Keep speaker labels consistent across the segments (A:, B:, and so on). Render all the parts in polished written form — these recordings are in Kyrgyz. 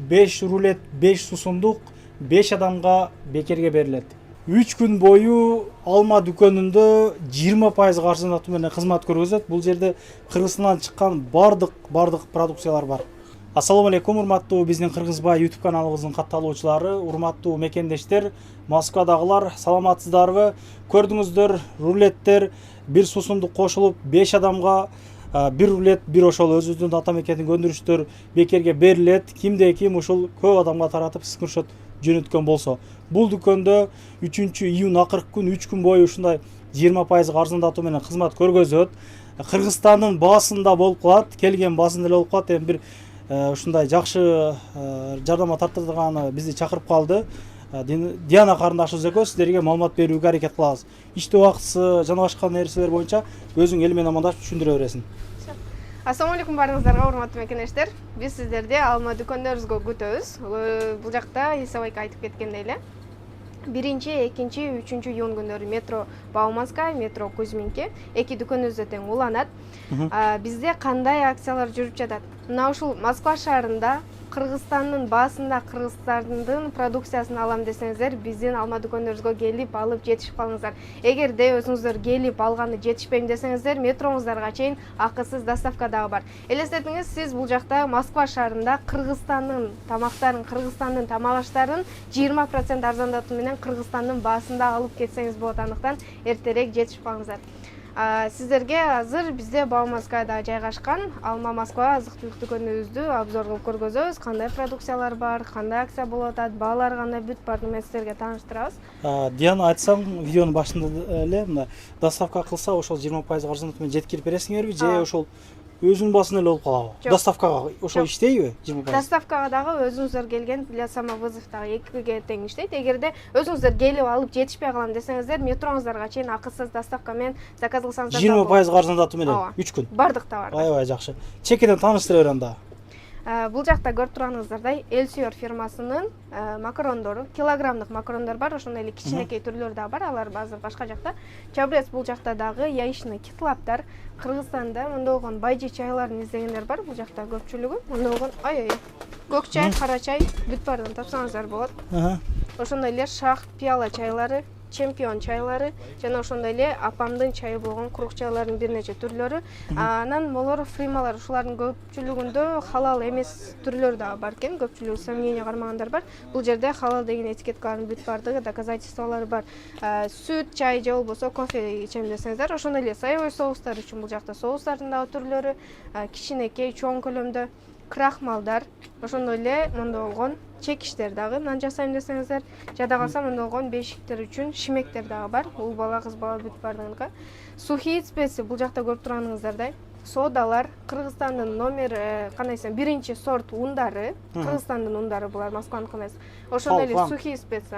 A: 5 рулет, 5 сусундук 5 адамга бекерге берилет. 3 күн бою алма дүкөнүндө 20% арзандатуу менен кызмат көргөзөт. Бул жерде Кыргызстандан чыккан бардык продукциялар бар. Ассаламу алейкум, урматтуу биздин Кыргызбай YouTube каналыбыздын катталуучулары, урматтуу мекендештер, Москвадагылар, саламатсыздарбы? Көрдүңүздөр, рулеттер бир сусундук кошулуп 5 адамга бир рулет, бир ошол өзүбүздүн ата мекендин көндүрүштөр бекерге берилет. Кимде ким ушул көп адамга таратып скриншот жөнөткөн болсо. Бул дүкөндө 3-июнь акыркы күн 3 күн бою ушундай 20% арзандатуу менен кызмат көргөзөт. Кыргызстандын баасында болуп калат, келген баасында эле болуп калат. Эми бир ушундай жакшы жардамга тартырганы бизди чакырып калды. Диана карындашыбыз экөөбүз сиздерге маалымат берүүгө аракет кылабыз. Ишти убактысы жана башка нерселер боюнча өзүң эл менен амандашып түшүндүрө бересиң.
B: Ассаламу алейкум баарыңыздарга, урматтуу мекендештер. Биз сиздерди алма дүкөндөрүбүзгө күтөбүз. Бул жакта Исабайка айтып кеткендей эле 1, 2, 3 июнь күндөрү метро Бауманская, метро Кузьминки эки дүкөнүбүздө тең уланат. Бизде кандай акциялар жүрүп жатат? Мына ушул Москва шаарында Кыргызстандын баасында Кыргызстандын продукциясын алам десеңиздер, биздин алма дүкөндөрүбүзгө келип алып жетишип калыңыздар. Эгерде өзүңүздөр келип алганы жетишпейм десеңиздер, метроңуздарга чейин акысыз доставка дагы бар. Элестетиңиз, сиз бул жакта Москва шаарында Кыргызстандын тамактарын, Кыргызстандын тамак аштарын 20% арзандатуу менен Кыргызстандын баасында алып кетсеңиз болот. Андыктан эртерээк жетишип калыңыздар. Сиздерге азыр бизде Бауманскаяда жайгашкан Алма Москва азык-түлүк дүкөнүбүздү обзор кылып көргөзөбүз. Кандай продукциялар бар, кандай акция болуп атат, баалар кандай бүт баарын мен сиздерге тааныштырабыз.
A: Диана, айтсаң, видеонун башында эле мына доставка кылса ошол 20% арзандатуу менен жеткирип бересиңерби, же ошол өзүнүн басында эле болуп калабы? Доставкага ошол иштейби 20%?
B: Доставкага дагы өзүңүздөр келген для самовызов дагы экиге тең иштейт. Эгерде өзүңүздөр келип алып жетишпей калам десеңиздер, метроңуздарга чейин акысыз доставка менен заказ кылсаңыздар
A: 20% арзандатуу менен 3 күн.
B: Бардык товар.
A: Аябай жакшы. Чекеден тааныштыра бер анда.
B: Бул жакта көрүп турганыңыздардай Эл Сүйөр фирмасынын макарондору, килограммдык макарондор бар, ошондой эле кичинекей түрлөрү да бар, алар азыр башка жакта. Чабрец бул жакта дагы яичный китлаптар. Кыргызстанда мындай болгон байжи чайларын издегендер бар, бул жакта көпчүлүгү. Мындай болгон көк чай, кара чай бүт баарынан тапсаңыздар болот. Ошондой эле шах, пиала чайлары, чемпион чайлары жана ошондой эле апамдын чайы болгон курук чайлардын бир нече түрлөрү. Анан молор фрималар, ушулардын көпчүлүгүндө халал эмес түрлөрү дагы бар экен. Көпчүлүгү сомнение кармагандар бар. Бул жерде халал деген этикеткалардын бүт бардыгы доказательстволору бар. Сүт, чай же болбосо кофе ичем десеңиздер, ошондой эле соевый соустар үчүн бул жакта соустардын дагы түрлөрү, кичинекей, чоң көлөмдө крахмалдар, ошондой эле мындай болгон чекиштер дагы нан жасайм десеңиздер, жада калса мындай болгон бешиктер үчүн шимектер дагы бар. Уул бала, кыз бала бүт бардыгыныкы. Сухие специи бул жакта көрүп турганыңыздардай содалар, Кыргызстандын номер кандай десем, биринчи сорт ундары, Кыргызстандын ундары булар, Москваныкы эмес. Ошондой эле сухие специи,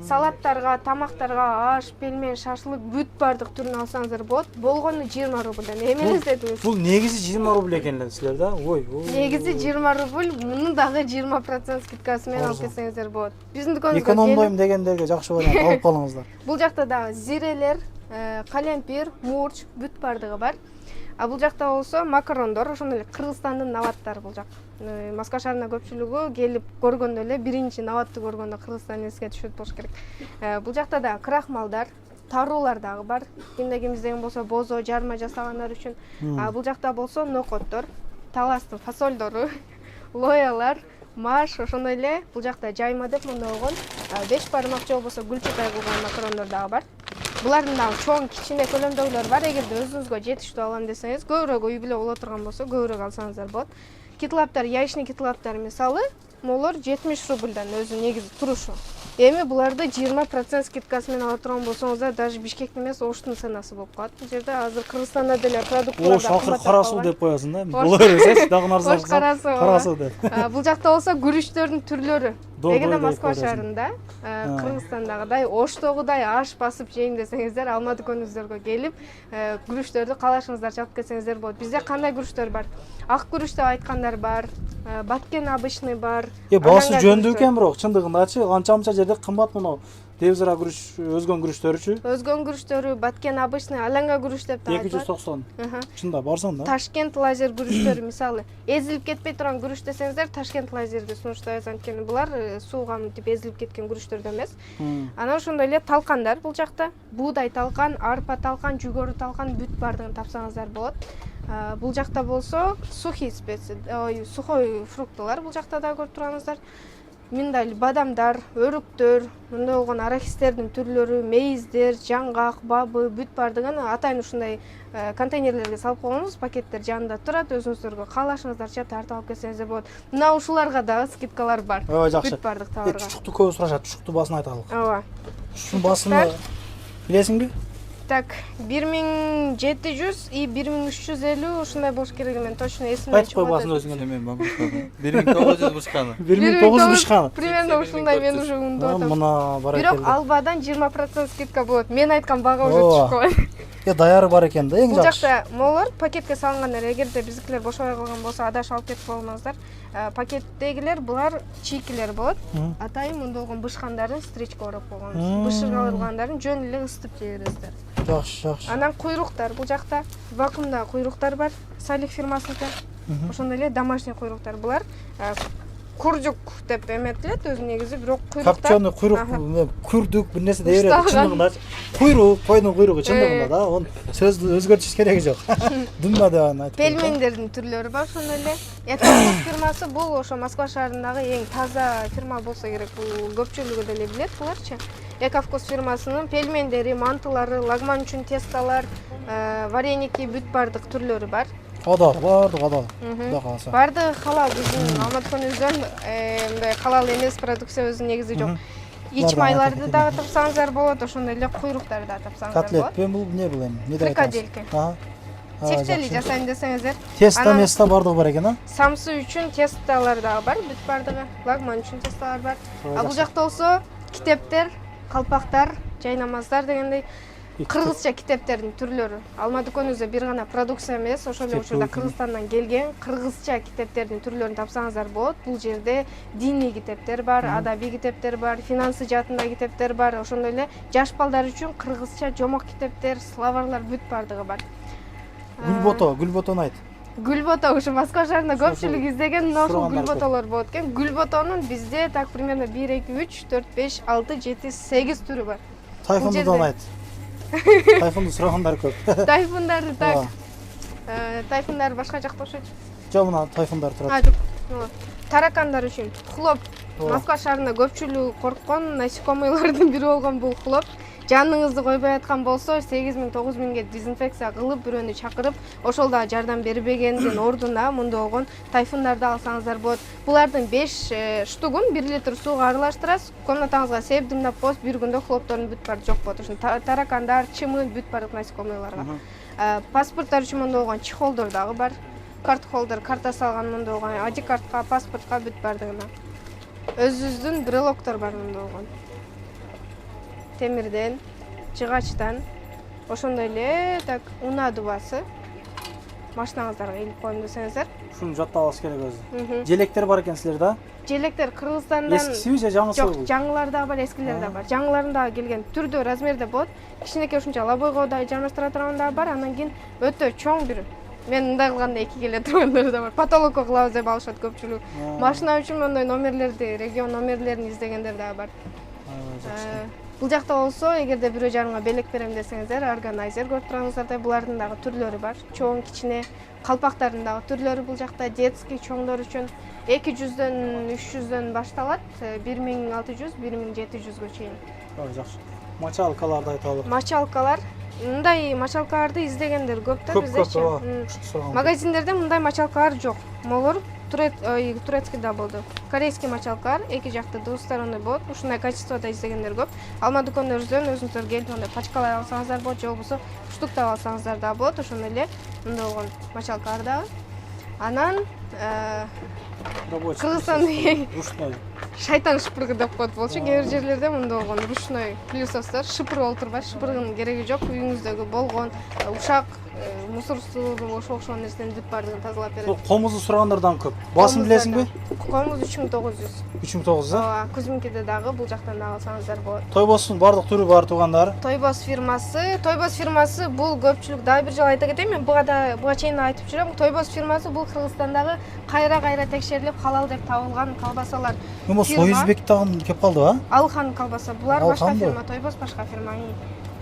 B: салаттарга, тамактарга, аш, пельмен, шашлык бүт бардык түрүн алсаңыздар болот. Болгону 20 рубльдан. Эми элестетиңиз.
A: Бул негизи 20 рубль экен эле силер да? Ой.
B: Негизи 20 рубль, муну дагы 20% скидкасы менен алып кетсеңиздер болот. Биздин дүкөнүбүзгө
A: экономдойм дегендерге жакшы вариант алып калыңыздар.
B: Бул жакта дагы зирелер, калемпир, мурч бүт бардыгы бар. Бул жакта болсо макарондор, ошондой эле Кыргызстандын наваттары бул жак. Москва шаарына көпчүлүгү келип көргөндө эле биринчи наватты көргөндө Кыргызстан эске түшөт болуш керек. Бул жакта да крахмалдар, таруулар дагы бар. Кимде ким издеген болсо бозо, жарма жасагандар үчүн. Бул жакта болсо нокоттор, таластын фасолдору, лоялар, маш, ошондой эле бул жакта жайма деп мындай болгон 5 бармак же болбосо гүлчатай кылган макарондор дагы бар. Булардын дагы чоң кичине көлөмдөгүлөр бар. Эгерде өзүңүзгө жетиштүү алам десеңиз, көбүрөөк үй бүлө боло турган болсо, көбүрөөк алсаңыздар болот. Китлаптар, яичный китлаптар мисалы, молор 70 рубльдан өзү негизи турушу. Эми буларды 20% скидкасы менен ала турган болсоңуздар, даже Бишкектин эмес, Оштун ценасы болуп калат. Бул жерде азыр Кыргызстанда деле продукттар
A: Ош акыр карасуу деп коесуң да. Боло бересиз, дагы нарса карасуу деп.
B: Бул жакта болсо күрүчтөрдүн түрлөрү. Эгерде Москва шаарында Кыргызстандагыдай Оштогудай аш басып жейм десеңиздер, алма дүкөнүбүздөргө келип, күрүчтөрдү каалашыңыздарча алып кетсеңиздер болот. Бизде кандай күрүчтөр бар? Ак күрүч деп айткандар бар, баткен обычный бар.
A: Баасы жөндүү экен, бирок чындыгындачы анча-мынча жерде кымбат. Мына Девзира күрүш, өзгөн күрүштөрүчү?
B: Өзгөн күрүштөрү баткен обычный алаңга күрүш деп да айтылат.
A: 290. Чында барсаң да.
B: Ташкент лазер күрүштөрү мисалы эзилип кетпей турган күрүш десеңиздер, Ташкент лазерди сунуштайбыз, анткени булар сууга мынтип эзилип кеткен күрүштөрдө эмес. Анан ошондой эле талкандар бул жакта. Буудай талкан, арпа талкан, жүгөрү талкан бүт бардыгын тапсаңыздар болот. Бул жакта болсо сухой фруктылар бул жакта да көрүп турганыңыздар. Мындай бадамдар, өрүктөр, мындай болгон арахистердин түрлөрү, мейиздер, жаңгак, бабы бүт бардыгын атайын ушундай контейнерлерге салып койгонбуз, пакеттер жанында турат, өзүңүздөргө каалашыңыздарча тартып алып келсеңиздер болот. Мына ушуларга дагы скидкалар бар.
A: Ооба, жакшы.
B: Бүт бардык товарга.
A: Чучукту көп сурашат, чучукту басын айталык.
B: Ооба.
A: Ушунун басыны билесиңби?
B: Так, 1700 и 1350 ушундай болуш керек, мен точно эсимден
A: Айтып кой басын өзүңө.
C: Мен бабушканы 1900 бушканы.
A: 1900 бушканы.
B: Примерно ушундай мен уже угуп атам.
A: Мына бар
B: Бирок
A: экен.
B: албадан 20% скидка болот. Мен айткан бага уже түшүп калат.
A: Даяры бар экен да, эң
B: Бул
A: жакшы.
B: жакта молор пакетке салынган эле, эгерде биздикилер бошобой калган болсо адаш алып кетип болмаңыздар. Пакеттегилер булар чийкилер болот. Атайын мындай болгон бышкандарын стричка ороп койгонбуз. Бышыргалгандарын жөн эле ысытып жей бересиздер.
A: Жакшы, жакшы.
B: Анан куйруктар бул жакта вакуумда куйруктар бар. Салих фирмасыныкы. Ошондой эле домашний куйруктар булар. Куржук деп эметилет өзү негизи, бирок куйруктар.
A: Капчону куйрук, күрдүк бир нерсе дей берет чындыгында. Куйрук, койдун куйругу чындыгында да, он сөздү өзгөртүш кереги жок. Думма деп айтып.
B: Пельмендердин түрлөрү бар ошондой эле. Экофос фирмасы бул ошо Москва шаарындагы эң таза фирма болсо керек. Бул көпчүлүгү деле билет буларчы. Экофос фирмасынын пельмендери, мантылары, лагман үчүн тесталар, вареники бүт бардык түрлөрү бар.
A: Адал, бардык адал. Кудай кааласа.
B: Бардыгы халал, биздин Алматыкөнүздөн мындай халал эмес продукция өзү негизи жок. Ич майларды дагы тапсаңыздар болот, ошондой эле куйруктарды да тапсаңыздар болот.
A: Котлетпи бул эмне бул эми? Не деп айтасыз?
B: Фрикадельки. Тефтели жасайм десеңиздер.
A: Теста бардыгы бар экен, а?
B: Самсы үчүн тесталар дагы бар, бүт бардыгы. Лагман үчүн тесталар бар. Бул жакта болсо китептер, калпактар, жайнамаздар дегендей кыргызча китептердин түрлөрү. Алматыкөнүздө бир гана продукция эмес, ошол эле учурда Кыргызстандан келген кыргызча китептердин түрлөрүн тапсаңыздар болот. Бул жерде диний китептер бар, адабий китептер бар, финансы жаатында китептер бар, ошондой эле жаш балдар үчүн кыргызча жомок китептер, словарлар бүт бардыгы бар.
A: Гүлботону айт.
B: Гүлбото ушу Москва шаарында көпчүлүк издеген ошол гүлботолор болот экен. Гүлботонун бизде так примерно 1 2 3 4 5 6 7 8 түрү бар.
A: Тайфундудан айт. Тайфунду сурагандар көп.
B: Тайфундарды так. Тайфундар башка жакта окшойт.
A: Жок, мына тайфундар турат.
B: Таракандар үчүн хлоп. Москва шаарында көпчүлүк корккон насекомыйлардын бири болгон бул хлоп. Жаныңызды койбой аткан болсо 8000-9000ге дезинфекция кылып, бирөөнү чакырып, ошол да жардам бербегендин ордуна мындай болгон тайфундарды алсаңыздар болот. Булардын 5 штугун 1 литр сууга аралаштырасыз. Комнатаңызга сеп дымдап коесуз, бир күндө хлоптордун бүт баары жок болот. Ошо таракандар, чымын бүт баардык насекомыйларга. Паспорттор үчүн мындай болгон чехолдор дагы бар. Карт холдер, карта салган мындай болгон ID картка, паспортко бүт баардыгына. Өзүбүздүн брелоктор бар мындай болгон. Темирден, жыгачтан, ошондой эле так унаа дубасы. Машинаңыздарга илип коем десеңиздер.
A: Ушуну жаттап алыш керек өзү. Желектер бар экен силерде, да?
B: Желектер Кыргызстандан
A: Эскисиби же жаңысы бул?
B: Жок, жаңылар да бар, эскилер да бар. Жаңыларын дагы келген түрдө, размерде болот. Кичинекей ушунча лобойго да жармаштыра турган да бар, анан кийин өтө чоң бир. Мен мындай кылганда 2 келе тургандар да бар. Потолокко кылабыз деп алышат көпчүлүк. Машина үчүн мондой номерлерди, регион номерлерин издегендер да бар. Бул жакта болсо, эгерде бирөө жарымга белек берем десеңиздер, органайзер көрүп турганыңыздардай булардын дагы түрлөрү бар. Чоң, кичине, калпактардын дагы түрлөрү бул жакта детский чоңдор үчүн 200дөн 300дөн башталат, 1600 1700гө чейин.
A: Жакшы. Мочалкаларды айталы.
B: Мочалкалар, мындай мочалкаларды издегендер көп да биздечи. Магазиндерде мындай мочалкалар жок. Молор турецкий да болду. Корейский мочалкалар эки жакты двух сторонный болот. Ушундай качествода издегендер көп. Алматыкөнүздөн өзүңүздөр келип мындай пачкалар алсаңыздар болот, же болбосо штуктап алсаңыздар да болот. Ошондой эле мындай болгон мочалкалар дагы. Анан
A: Рабочий.
B: Кыргызстандын
A: Ручной.
B: шайтан шыпыргы деп коет болчу. Кээ бир жерлерде мындай болгон ручной пылесостор шыпыр болуп турбайт. Шыпыргынын кереги жок. Үйүңүздөгү болгон ушак, мусор суу ошол нерсенин бүт баардыгын тазалап берет.
A: Комузду сурагандардан көп. Басым билесиңби?
B: Комуз 3900.
A: 3900 а?
B: Ооба, Кузьминкиде дагы бул жактан дагы алсаңыздар болот.
A: Тойбостун бардык түрү бар туугандар.
B: Тойбос фирмасы бул көпчүлүк дагы бир жолу айта кетейин, мен буга чейин айтып жүрөм. Тойбос фирмасы бул Кыргызстандагы кайра текшерилип халал деп табылган колбасалар.
A: Эми Союзбек дагы кеп калдыбы, а?
B: Алхан колбаса. Булар башка
A: Алхан
B: фирма, Тойбос башка фирма.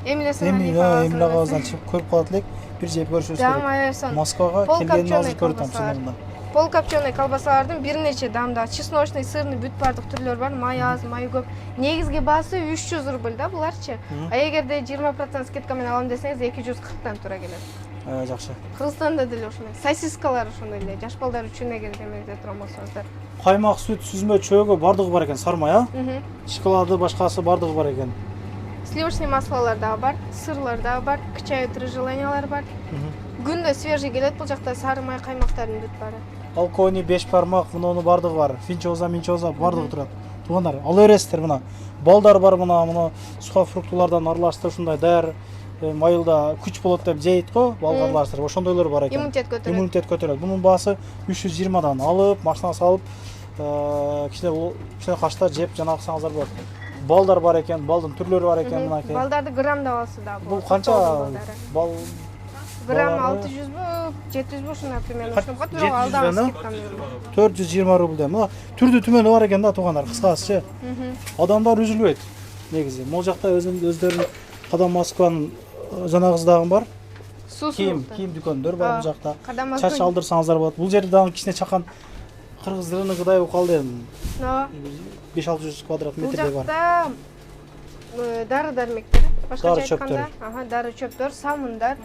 A: Эми агабыздан чыгып көрүп калат элек. Бир жеп көрүшүбүз керек. Москвага келгенин азыр көрүп атам.
B: Полкопченый колбасалардын бир нече даамда, чесночный, сырный бүт бардык түрлөрү бар. Май аз, май көп. Негизги баасы 300 рубль да буларчы. А эгерде 20% скидка менен алам десеңиз 240тан туура келет.
A: Жакшы.
B: Кыргызстанда деле ошондой. Сосискалар ошондой эле. Жаш балдар үчүн эгерде эмеде турган болсоңуздар.
A: Каймак, сүт, сүзмө, чөйгө бардыгы бар экен, сармай, а? Шоколады, башкасы бардыгы бар экен.
B: Сливочный маслолар дагы бар, сырлар дагы бар, к чаю 3 желаниялар бар. Күндө свежий келет бул жакта сары май каймактардын бүт баары.
A: Алкони, 5 бармак, муну бардыгы бар. Финчоза, минчоза бардыгы турат. Туугандар, ала бересиздер мына. Балдар бар мына сухофруктулардан аралаштырып ушундай даяр майылда күч болот деп жейт го, балга аралаштырып. Ошондойлор бар экен. Иммунитет көтөрөт. Бунун баасы 320дан алып, машинага салып, кичине качта жеп жана аксаңыздар болот. Балдар бар экен, балдын түрлөрү бар экен мынакей.
B: Балдарды граммда алса да болот.
A: Бул канча бал?
B: Грамм 600бү, 700бү ушундай примерно ушундай болот. Бирок алдан скидка менен.
A: 420 рубльден. Мына түрдүү түмөнү бар экен да туугандар, кыскасычы. Адамдар үзүлбөйт. Негизи, могул жакта өздөрүнүн Кадам Москванын жанагыздагы бар. Кийим дүкөндөр бар бул жакта. Чач алдырсаңыздар болот. Бул жерде дагы кичине чакан кыргыз рыногудай болуп калды эми. 5-600 квадрат метрдей бар.
B: Бул жакта дары дармектер, башкача айтканда, дары чөптөр, самындар.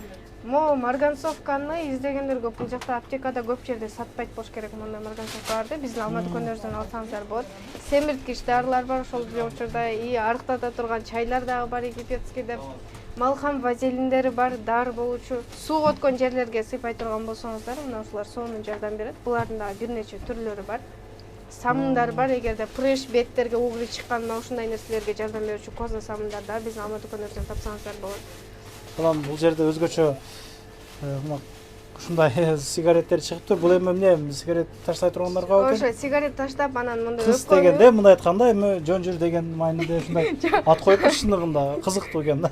B: Марганцовканы издегендер көп. Бул жакта аптекада көп жерде сатпайт болуш керек мондай марганцовкаларды. Биздин алма дүкөндөрүнөн алсаңыздар болот. Семирткич дарылар бар, ошол учурда арыктата турган чайлар дагы бар, египетский деп. Малхам вазелиндери бар, дары болуучу. Суу өткөн жерлерге сыйпай турган болсоңуздар, мына ушулар сонун жардам берет. Булардын дагы бир нече түрлөрү бар. Самындар бар, эгерде прыш, беттерге угру чыккан, ушундай нерселерге жардам берүүчү коза самындар да биздин алма дүкөндөрүнөн тапсаңыздар болот.
A: Анан бул жерде өзгөчө мына ушундай сигареттер чыгыптыр. Бул эми эмне сигарет таштай тургандарга экен?
B: Ошо сигарет таштап анан мындай
A: кыз дегенде мындай айтканда эми жөн жүр деген майнында ушундай ат коюп чындыгында кызыктуу экен да.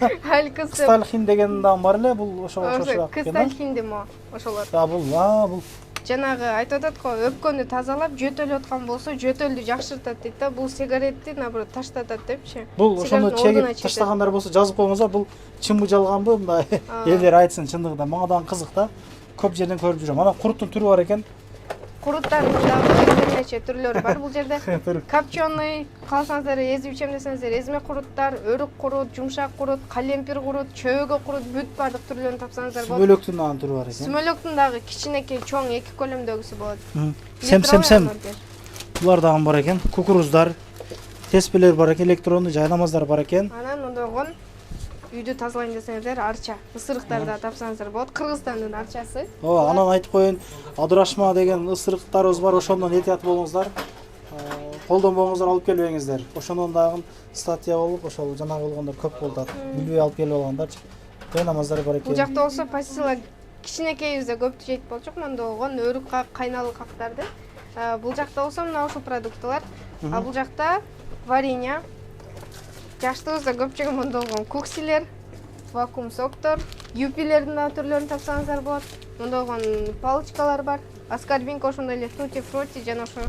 A: Кысталхин деген дагы бар эле, бул ошого окшошураак экен.
B: Кысталхин мо ошолор.
A: Бул
B: жанагы айтып атат го, өпкөндү тазалап, жөтөлүп аткан болсо жөтөлдү жакшыртат дейт да. Бул сигаретти наоборот таштатат депчи.
A: Бул ошону чегип таштагандар болсо жазып коюңуздар, бул чынбы жалганбы, мындай элдер айтсын чындыгында. Мага дагы кызык да. Көп жерден көрүп жүрөм. Анан куруттун түрү бар экен.
B: Куруттардын дагы бир нече түрлөрү бар бул жерде. Копченый, калсаңыздар эзип ичем десеңиздер, эзме куруттар, өрүк курут, жумшак курут, калемпир курут, чөөгө курут, бүт бардык түрлөрүн тапсаңыздар болот.
A: Сүмөлөктүн дагы түрү бар экен.
B: Сүмөлөктүн дагы кичинекей, чоң, 2 көлөмдөгүсү болот.
A: Сем. Булар дагы бар экен. Кукуруздар, теспелер бар экен, электрондуу жайнамаздар бар экен.
B: Анан ондогон үйдү тазалайын десеңиздер, арча, ысырыктар да тапсаңыздар болот. Кыргызстандын арчасы.
A: Анан айтып коеюн, адырашма деген ысырыктарыбыз бар, ошондон этият болуңуздар. Колдонбоңуздар, алып келбеңиздер. Ошондон дагы статья болуп, ошол жанагы болгондор көп болуп атат. Билбей алып келип алгандарчы. Жайнамаздар бар экен.
B: Бул жакта болсо пастила кичинекейибизде көп жейт болчук, мондогон өрүк как, кайналы кактарды. Бул жакта болсо мына ушул продуктылар. А бул жакта варенье. Жаштыгыбызда көп жеген мондогон куксилер, вакуум соктор, юпилердин да түрлөрүн тапсаңыздар болот. Мондогон палочкалар бар. Аскарбинка ошондой эле тути фрути жана ошо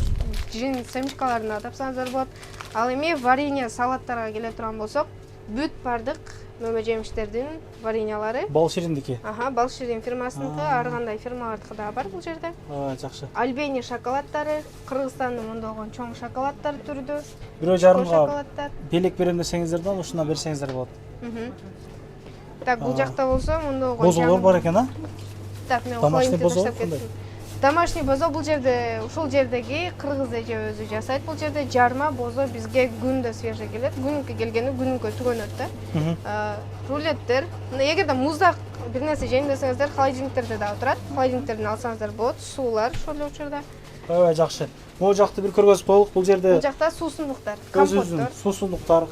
B: жин семчкаларын да тапсаңыздар болот. Ал эми варенье салаттарга келе турган болсок, бүт бардык мөмө жемиштердин вареньялары.
A: Бал шириндики.
B: Бал ширин фирмасыныкы, ар кандай фирмалардыкы да бар бул жерде.
A: Жакшы.
B: Альбени шоколаддары, Кыргызстандын мондогон чоң шоколаддар түрдө.
A: 1,5 белек берем десеңиздер да, ушундан берсеңиздер болот.
B: Так, бул жакта болсо мондогон
A: бозолор бар экен, а?
B: Так, мен
A: домашний бозол кандай?
B: Домашний бозо бул жерде, ушул жердеги кыргыз эже өзү жасайт. Бул жерде жарма бозо бизге күндө свежий келет. Күнүнкү келгени күнүнкү түгөнөт да. Рулеттер, эгерде муздак бир нерсе жейм десеңиздер, холодильниктерде дагы турат. Холодильниктерден алсаңыздар болот. Суулар ошол учурда.
A: Аябай жакшы. Могу жакты бир көргөзүп коелук. Бул жерде
B: Бул жакта суусундуктар,
A: өзүбүздүн
B: компоттор.
A: суусундуктар,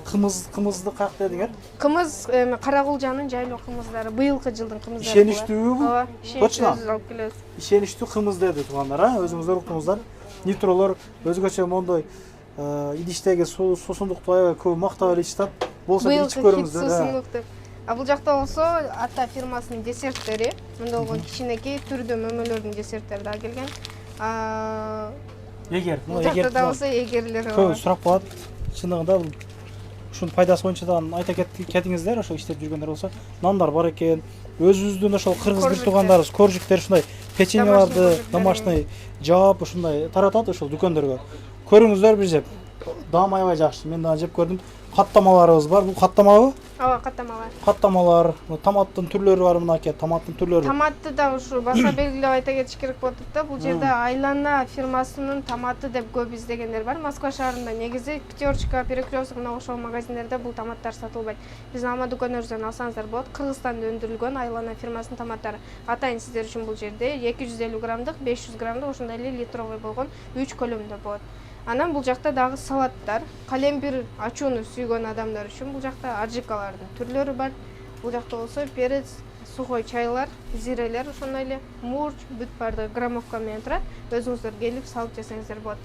A: кымызды каякта дедиңер?
B: Кымыз Карагулжанын жайлоо кымыздары, быйылкы жылдын кымыздары.
A: Ишеничтүүбү бул?
B: Ооба,
A: Точно?
B: ишеничтүү алып келебиз.
A: Ишеничтүү кымыз деди туугандар, өзүңүздөр уктуңуздар. Нитролор өзгөчө мондой идиштеги суусундукту аябай көп мактап эле ичтап. Болсо бир ичип көрүңүздөр.
B: Суусундук деп. Бул жакта болсо Ата фирмасынын десерттери, мында болгон кичинекей түрдүү мөмөлөрдүн десерттери да келген.
A: Эгер,
B: Бул жакта да болсо эгерлер бар.
A: көп сурап калат. Чындыгында бул ушунун пайдасы боюнча да айта кетиңиздер, ошо иштеп жүргөндөр болсо, нандар бар экен. Өзүбүздүн ошол кыргыз бир туугандарыбыз коржиктер ушундай печеньеларды домашний жаап ушундай таратат ошол дүкөндөргө. Көрүңүздөр бир жеп. Даам аябай жакшы. Мен дагы жеп көрдүм. Каттамаларыбыз бар. Бул каттамабы?
B: Ооба, каттамалар.
A: Каттамалар, томаттын түрлөрү бар мынакей, томаттын түрлөрү.
B: Томатты да ушу башка белгилеп айта кетиш керек болуп атат да. Бул жерде Айлана фирмасынын томаты деп көп издегендер бар. Москва шаарында негизи Пятерочка, Перекрёсток мына ошол магазиндерде бул томаттар сатылбайт. Биздин алма дүкөнүбүздөн алсаңыздар болот. Кыргызстанда өндүрүлгөн Айлана фирмасынын томаттары. Атайын сиздер үчүн бул жерде 250 граммдык, 500 граммдык ошондой эле литровый болгон 3 көлөмдө болот. Анан бул жакта дагы салаттар, калембир ачууну сүйгөн адамдар үчүн бул жакта аджикалардын түрлөрү бар. Бул жакта болсо перец, сухой чайлар, зирелер, ошондой эле мурч, бүт баардыгы граммовка менен турат. Өзүңүздөр келип салып жесеңиздер болот.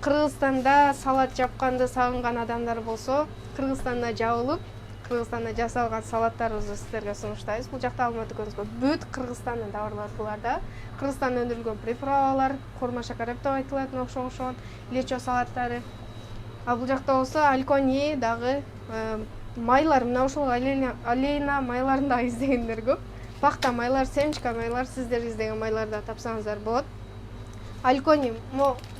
B: Кыргызстанда салат жапканды сагынган адамдар болсо, Кыргызстанда жабылып, Кыргызстанда жасалган салаттарыбызды сиздерге сунуштайбыз. Бул жакта алма дүкөнүбүзгө бүт Кыргызстандын товарлары буларда. Кыргызстанда өндүрүлгөн приправалар, корма шакареп деп айтылат, окшогон лечо салаттары. Бул жакта болсо алькони дагы майлар, мына ушул олейна майларын дагы издегендер көп. Пахта майлар, семечка майлар, сиздер издеген майларды тапсаңыздар болот. Алькони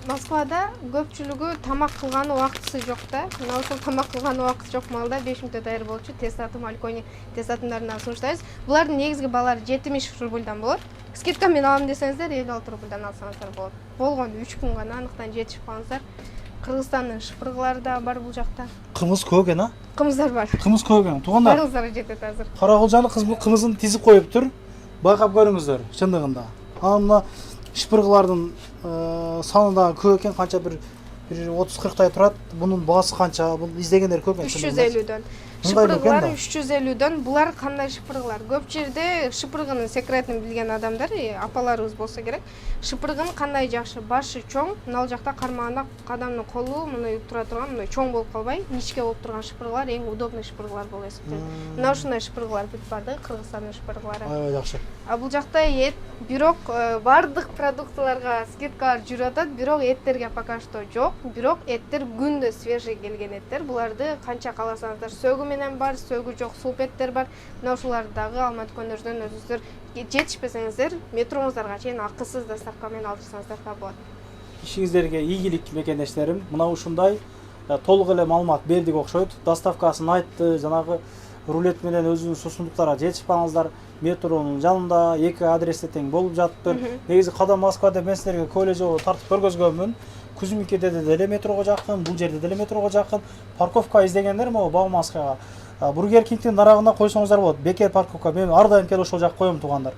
B: Москвада көпчүлүгү тамак кылган убактысы жок да. Мына ушул тамак кылган убакыт жок малда 5 мүнөттө даяр болчу. Тестатым алькони тестатымдарын дагы сунуштайбыз. Булардын негизги баалары 70 рубльдан болот. Скидка менен алам десеңиздер 56 рубльдан алсаңыздар болот. Болгону 3 күн гана, аныктан жетишип калыңыздар. Кыргызстандын шыпыргылары да бар бул жакта.
A: Кымыз көп экен, а?
B: Кымыздар бар.
A: Кымыз көп экен. Туугандар,
B: Барыңыздарга жетет азыр.
A: Карагулжаны кымызын тизип коюптур. Байкап көрүңүздөр, чындыгында. Анан мына шыпыргылардын саны да көп экен, канча бир 30-40 турат. Бунун баасы канча? Бул издегендер көп экен.
B: 350дөн. Шыпыргылар 350дөн. Булар кандай шыпыргылар? Көп жерде шыпыргынын секретин билген адамдар, апаларыбыз болсо керек. Шыпыргын кандай жакшы, башы чоң, мына жакта кармаганда адамдын колу мындай тура турган, мындай чоң болуп калбай, ничке болуп турган шыпыргылар эң удобный шыпыргылар болуп эсептелет. Мына ушундай шыпыргылар бүт бардыгы Кыргызстандын шыпыргылары.
A: Аябай жакшы.
B: Бул жакта эт, бирок бардык продуктыларга скидкалар жүрүп атат, бирок эттерге пока что жок. Бирок эттер күндө свежий келген эттер. Буларды канча кааласаңыздар сөгү менен бар, сөгү жок сулп эттер бар. Мына ушуларды дагы алма дүкөндөрдөн өзүңүздөр жетишпесеңиздер метроңуздарга чейин акысыз доставка менен алып жатсаңыздар да болот.
A: Ишиңиздерге ийгилик мекендештерим. Мына ушундай толук эле маалымат бердик окшойт. Доставкасын айтты, жанагы рулет менен өзүнүн суусундуктарга жетишип калыңыздар. Метронун жанында 2 адресте тең болуп жатыптыр. Негизи Кадам Москва деп мен силерге көп эле жолу тартып көргөзгөнмүн. Кузмикеде деле метрого жакын, бул жерде деле метрого жакын. Парковка издегендер могу Бауманскага. Бургер Кингтин нарагына койсоңуздар болот. Бекер парковка. Мен ар дайым келип ошол жакка коем туугандар.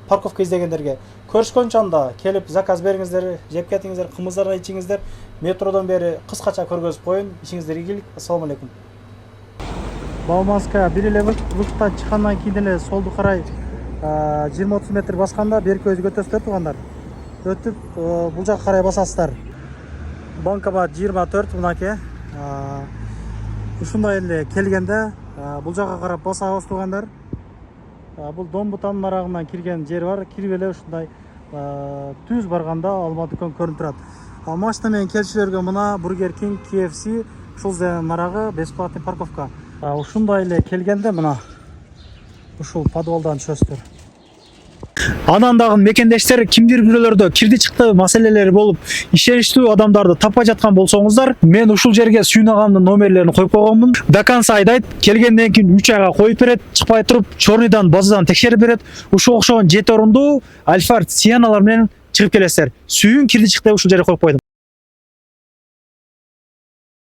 A: Парковка издегендерге көрүшкөнчө анда келип заказ бериңиздер, жеп кетиңиздер, кымыздарды ичиңиздер. Метродон бери кыскача көргөзүп коеюн. Ишиңиздерге ийгилик. Ассаламу алейкум. Бауманская бир эле выхтан чыккандан кийин эле солду карай 20-30 метр басканда берки өзү өтөсүздөр туугандар. Өтүп бул жакка карай басасыздар. Банкомат 24 мынакей. Ушундай эле келгенде бул жакка карап басабыз туугандар. Бул Домбутан нарагынан кирген жер бар. Кирип эле ушундай түз барганда алма дүкөн көрүнүп турат. Машина менен келчүлөргө мына Бургер Кинг, KFC, ушул нарагы бесплатный парковка. Ушундай эле келгенде мына ушул подвалдан түшөсүздөр. Анан дагы мекендештер кимдир бирөөлөрдө кирди чыкты маселелери болуп, ишеничтүү адамдарды таппай жаткан болсоңуздар, мен ушул жерге Сүйүн агамдын номерлерин коюп койгонмун. До конца айдайт, келгенден кийин 3 айга коюп берет, чыкпай туруп, чорныйдан базадан текшерип берет. Ушул окшогон 7 орунду Альфард Сианалар менен чыгып келесиздер. Сүйүн кирди чыкты ушул жерге коюп койдум.